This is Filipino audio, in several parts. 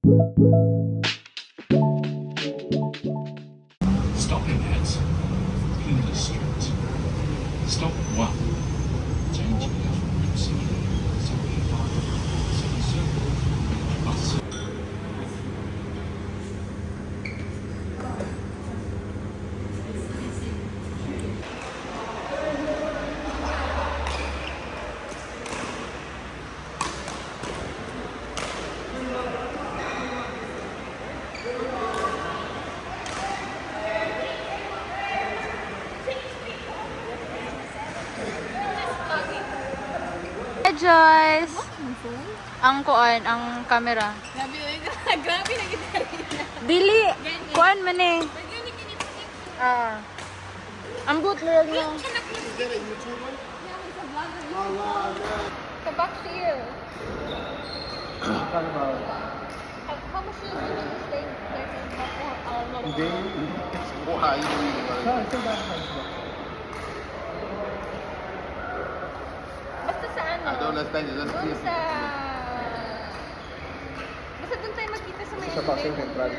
Stopping at Flinders Street. Stop 1. Changing at Rimsey, 75, City Circle, bus. Hi Joyce! Ang kuan, ang camera. Grabe, grabe na kita rin. Dili! Kuan man eh. Ang boot mo yun mo. Sa back to you. How much you do you stay there in Baco? Hindi. Buhay. Basta sa ano? I don't understand. You don't Doon see sa... Basta doon tayo magkita sa may... Sa Pasig Central.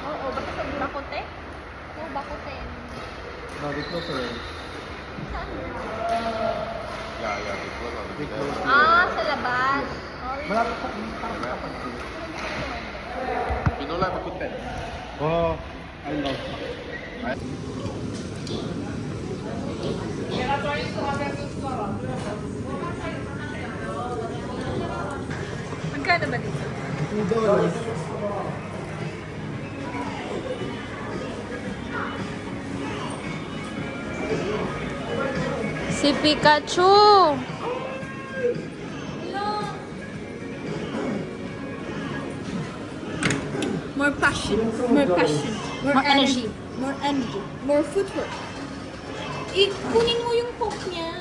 Oo, basta sa Bacote? Oo, Bacote. Bakit mo sir? Saan? Yeah, because Sa labas. malapit sa kapag. You know like Makuten? Oh, I love it. Magkano ba dito? $2. Si Pikachu! More passion, more energy, more footwork. Kunin mo yung coke niya.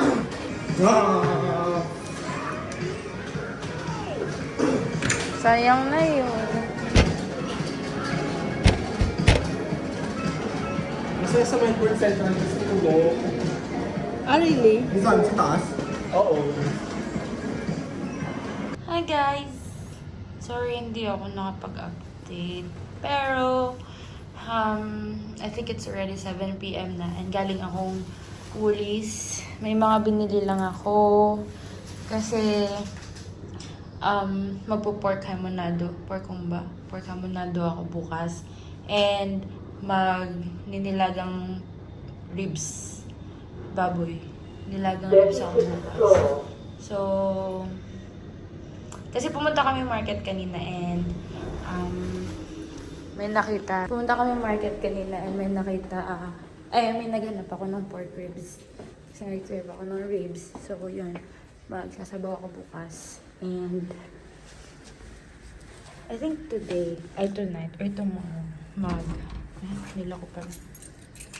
Sayang na yun. Kasi sa Melbourne Central, gusto ko go. Ah, really? Saan? Sa taas? Oo. Hi guys! Sorry hindi ako nakapag-update. Pero, I think it's already 7 PM na and galing akong Woolies. May mga binili lang ako. Kasi, magpo-pork hamonado. Pork hamonado ako bukas. And, ninilagang ribs. Baboy. Nilagang ribs ako bukas. So, kasi pumunta kami market kanina and may nakita may naghanap ako ng pork ribs. Kasi nag-serve ako ng ribs. So, yun. Magsasabaw ako bukas. And I think tonight or tomorrow, nila ko pa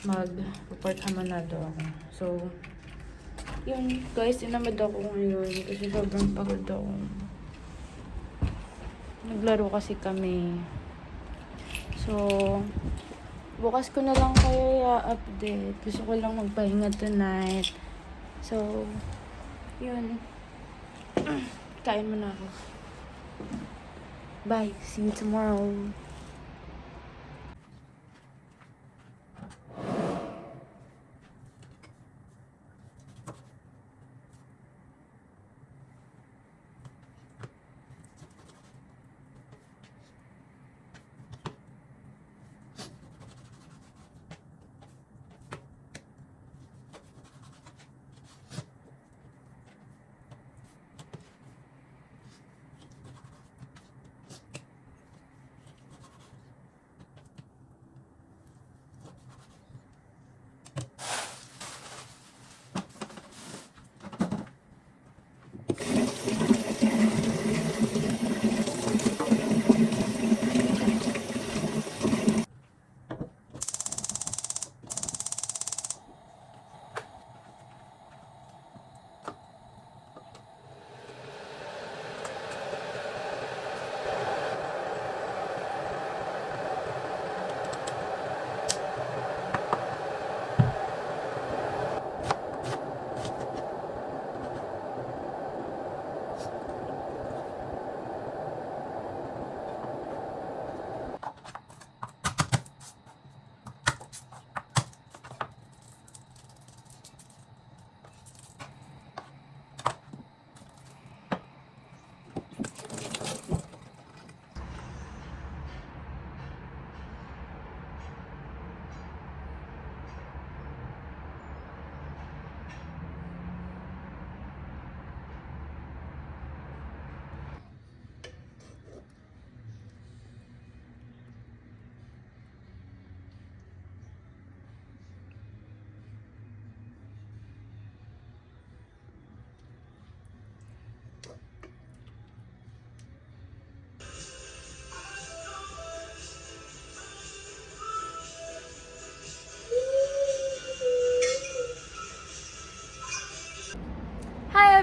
mag-pork hamonado ako. So, yun, guys, tinamad ako ngayon kasi sobrang pagod ako. Naglaro kasi kami. So, bukas ko na lang kayo i-update. Gusto ko lang magpahinga tonight. So, yun. Kain muna ako. Bye. See you tomorrow.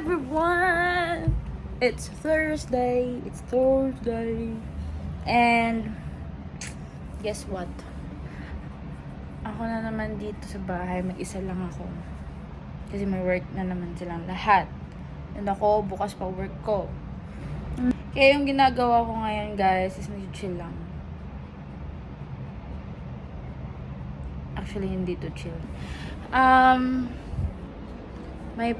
everyone! It's Thursday. And guess what? Ako na naman dito sa bahay. Mag-isa lang ako. Kasi may work na naman silang lahat. And ako, bukas pa work ko. Kaya yung ginagawa ko ngayon, guys, is nag-chill lang. Actually, hindi to chill. May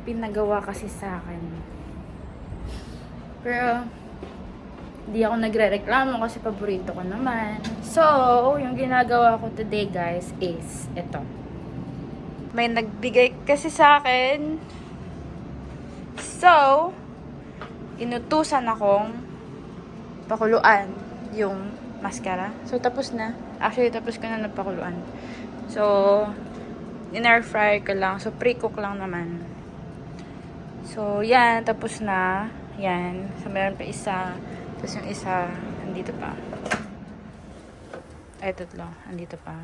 pinagawa kasi sa akin. Pero, hindi ako nagre-reklamo kasi paborito ko naman. So, yung ginagawa ko today, guys, is ito. May nagbigay kasi sa akin. So, inutusan akong pakuluan yung mascara. So, tapos na. Actually, tapos ko na napakuluan. So, in-air fryer ko lang. So, pre-cook lang naman. So, yan. Tapos na. Yan. So, meron pa isa. Tapos yung isa, andito pa. Ay, tatlo. Andito pa.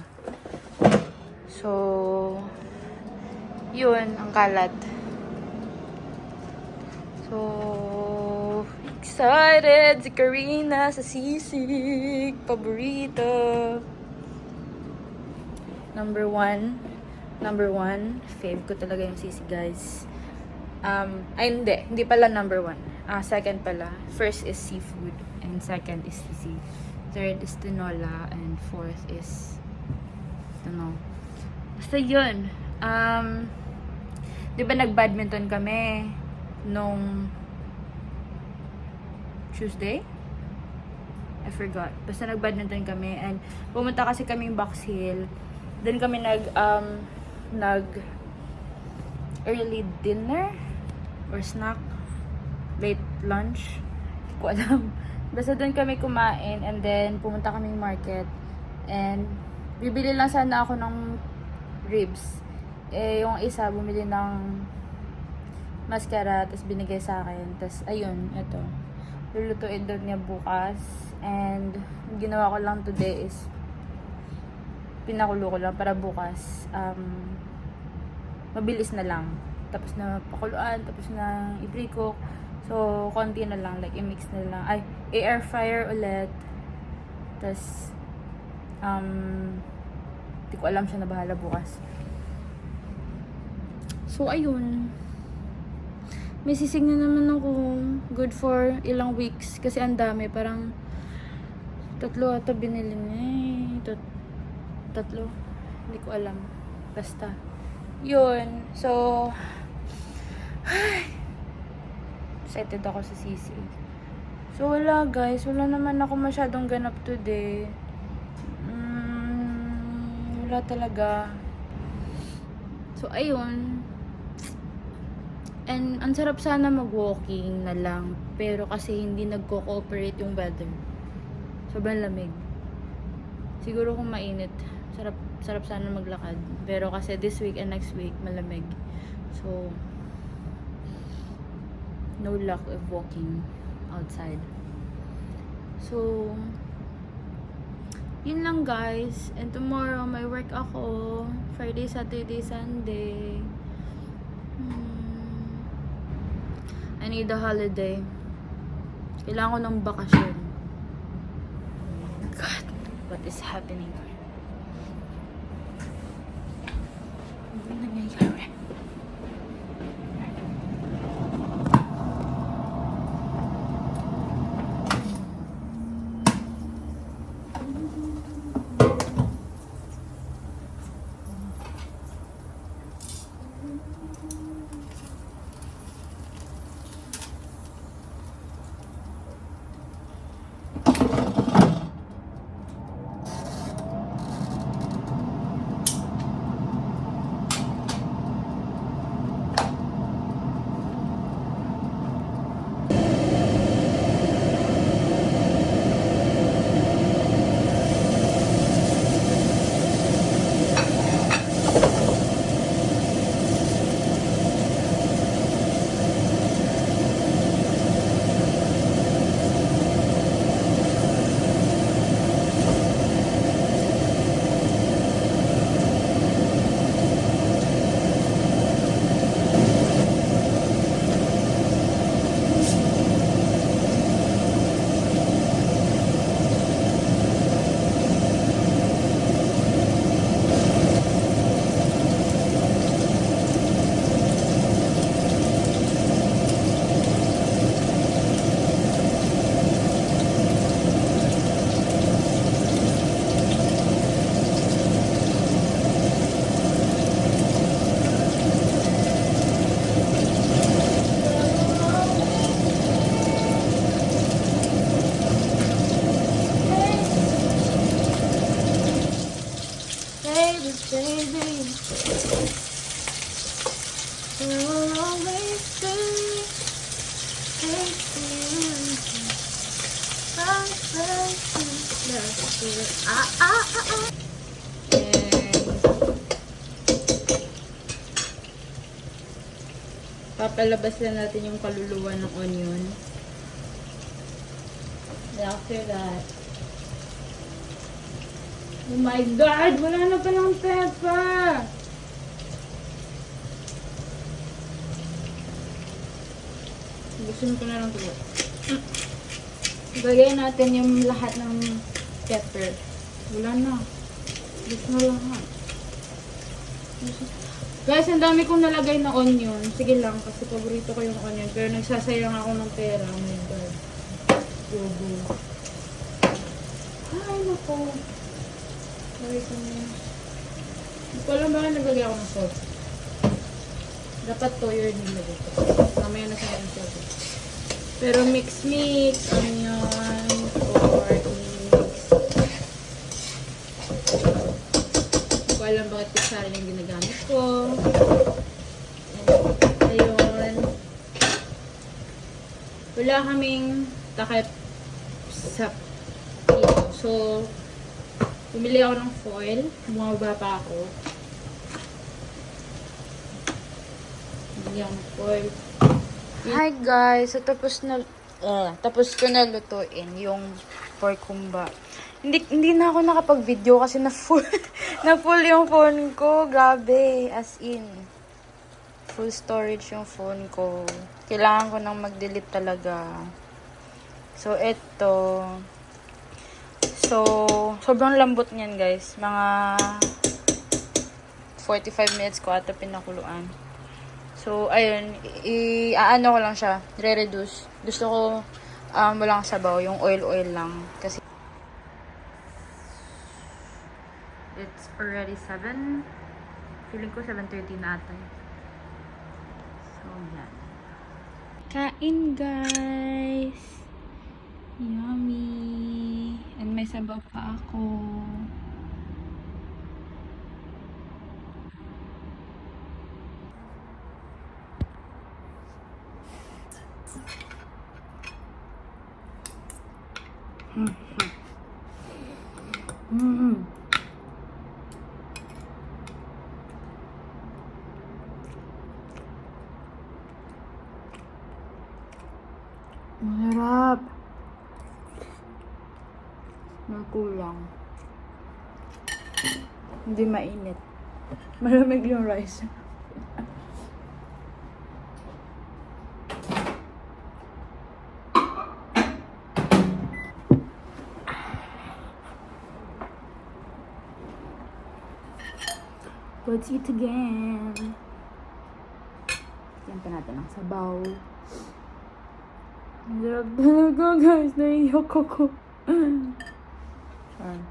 So, yun. Ang kalat. So, excited! Si Karina sa sisig. Paborito. Number one, fave ko talaga yung sisig, guys. Ay, hindi pala number one. Second pala. First is seafood, and second is sisig. Third is tinola, and fourth is, basta yun. Di ba nag-badminton kami nung Tuesday? I forgot. Basta nag-badminton kami, and pumunta kasi kami Box Hill. Then kami nag early dinner or snack, late lunch, hindi ko alam. Basta doon kami kumain, and then pumunta kaming market, and bibili lang sana ako ng ribs. Yung isa bumili ng mascara, tapos binigay sa akin. Tapos ayun, ito, lulutuin daw niya bukas, and ginawa ko lang today is pinakulo ko lang para bukas mabilis na lang. Tapos na pakuluan, tapos na i-pre-cook. So, konti na lang, like i-mix na lang. Ay, air fryer ulit. Tapos hindi ko alam siya na bahala bukas. So, ayun. May sisig na naman ako. Good for ilang weeks. Kasi ang dami. Parang 3 ata binili niya. 3. Hindi ko alam. Basta. Yun. So, excited ako sa sisig. So, wala guys. Wala naman ako masyadong ganap today. Wala talaga. So, ayun. And, ang sarap sana mag-walking na lang. Pero kasi hindi nagko-cooperate yung weather. Sobrang lamig. Siguro kung mainit, sarap sana maglakad. Pero kasi this week and next week, malamig. So, no luck of walking outside. So, yun lang guys. And tomorrow, may work ako. Friday, Saturday, Sunday. I need a holiday. Kailangan ko ng bakasyon. God, what is happening? Ano nangyayari? Will always be faithful. Papalabas lang natin yung kaluluwa ng onion. And after that, oh my God! Wala na palang pepper! Gusto ko na lang ito. Lagay natin yung lahat ng pepper. Wala na. Gusto na lahat. Guys, ang dami kong nalagay na onion. Sige lang, kasi paborito ko yung onion. Pero nagsasayang ako ng pera. Oh my God. Yogo. Ay, naku. Sorry ko na. Hindi ko alam ba naglagay ako ng salt. Dapat toyo yung nilagay ko. Mamaya na sa akin salt. Pero mix onion or mix. Hindi ko alam bakit kutsara yung ginagamit ko. Ayun. Wala kaming takip sa pito. So, bumili ako ng foil. Bumaba pa ako. Bumili ako ng foil. Hi guys! So, tapos ko na lutuin yung pork kumba. Hindi na ako nakapag-video kasi na full yung phone ko. Grabe. As in. Full storage yung phone ko. Kailangan ko nang mag-delete talaga. So, eto. So, sobrang lambot niyan guys. Mga 45 minutes ko ata pinakuluan. So, ayun, ano ko lang siya, re-reduce. Gusto ko walang sabaw, yung oil lang. Kasi, it's already 7. Feeling ko 7:30 na ata. So, yan. Kain, guys! Yummy! And may sabaw pa ako. Masarap. Nagkulang. Hindi mainit. Malamig yung rice. Let's eat again. Yan pa natin ang sabaw. Ang sarap talaga guys. Naiyak ako. Sorry.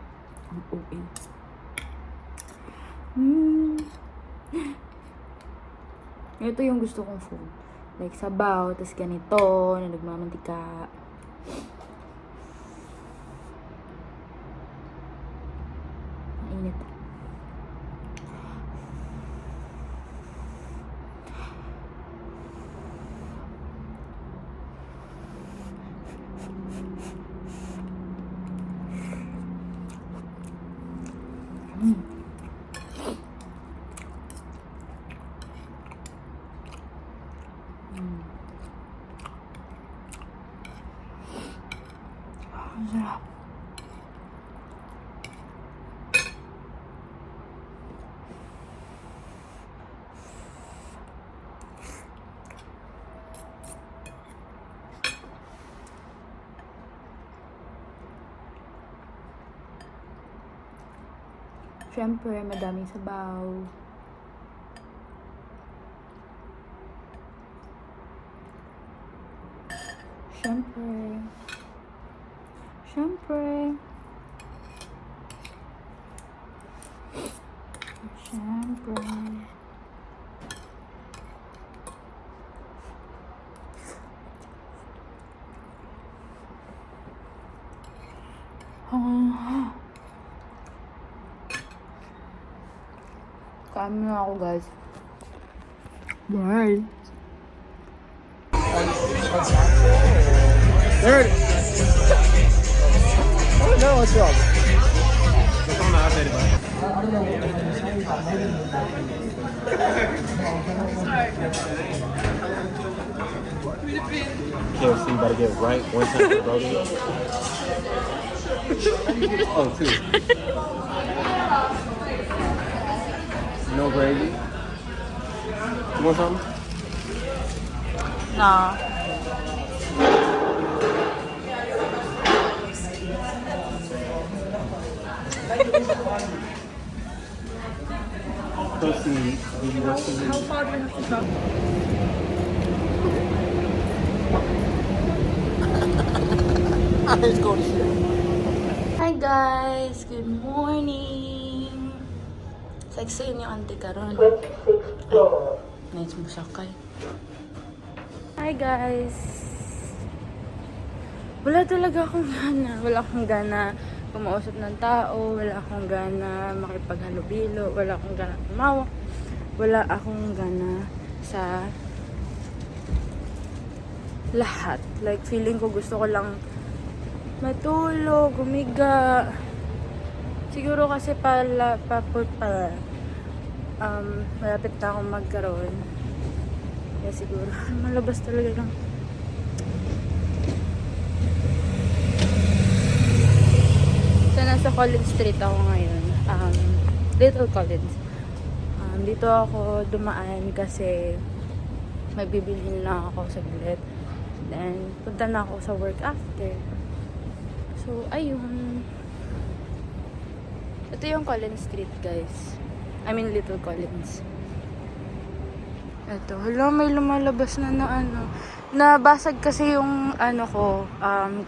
Ang OA. Ito yung gusto kong food. Like sabaw, tas ganito, na nagmamantika. Mainit. Ang sarap. Siyempre, madaming sabaw. Siyempre. Siyempre. Siyempre. Kain na ako, guys. Bye. There. Oh no, what's wrong? Ito na ate, diba? KFC better get right one time for Brody. Oh, two. No gravy. You want something? No. Proceed. How far do we have to go? Let's go to shit. Hi guys! Good morning! Sexy yun yung auntie karon. Nice mo sakay. Hi guys! Wala talaga akong gana. Wala akong gana kumausap ng tao. Wala akong gana makipaghalubilo. Wala akong gana tumawa. Wala akong gana sa lahat. Like, feeling ko gusto ko lang matulog, humiga. Siguro kasi malapit na akong magkaroon. Kaya siguro, malabas talaga lang. So, nasa Collins Street ako ngayon. Little Collins. Dito ako dumaan kasi may bibilhin lang ako saglit. Then, punta na ako sa work after. So, ayun. Ito yung Collins Street, guys. I mean, Little Collins. Ito. Hala, may lumalabas na ano. Nabasag kasi yung,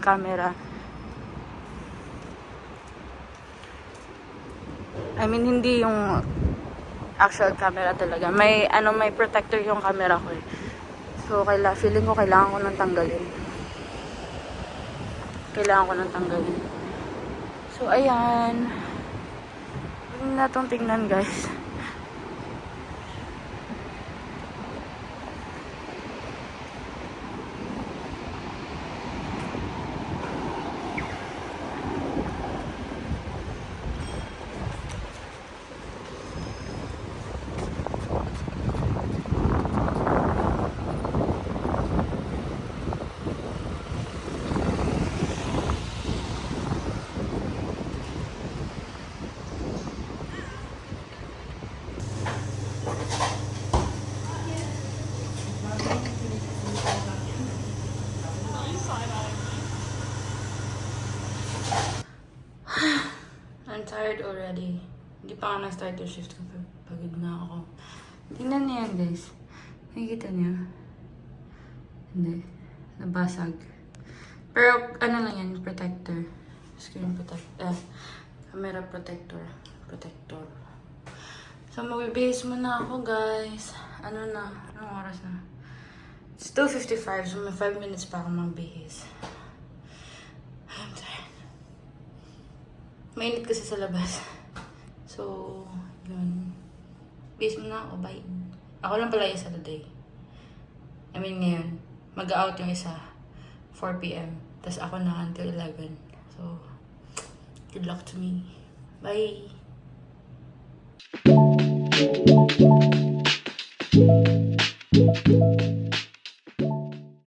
camera. I mean, hindi yung actual camera talaga. May protector yung camera ko eh. So, feeling ko kailangan ko nang tanggalin. So, ayan. Huwag na itong tingnan, guys. I'm tired already. Hindi pa nga na-start yung shift ko. Pagod na ako. Tingnan niyo yan, guys. Nakikita niyo? Hindi. Nabasag. Pero, lang yan, protector. Screen protector. Camera protector. So, magbibihis muna ako, guys. Anong oras na? It's 2:55, so may 5 minutes pa ako magbihis. I'm tired. Mainit kasi sa labas. So, yun. Bihis muna ako, bye. Ako lang pala yung Saturday. I mean, ngayon. Mag-out yung isa. 4 p.m. Tapos ako na until 11. So, good luck to me. Bye!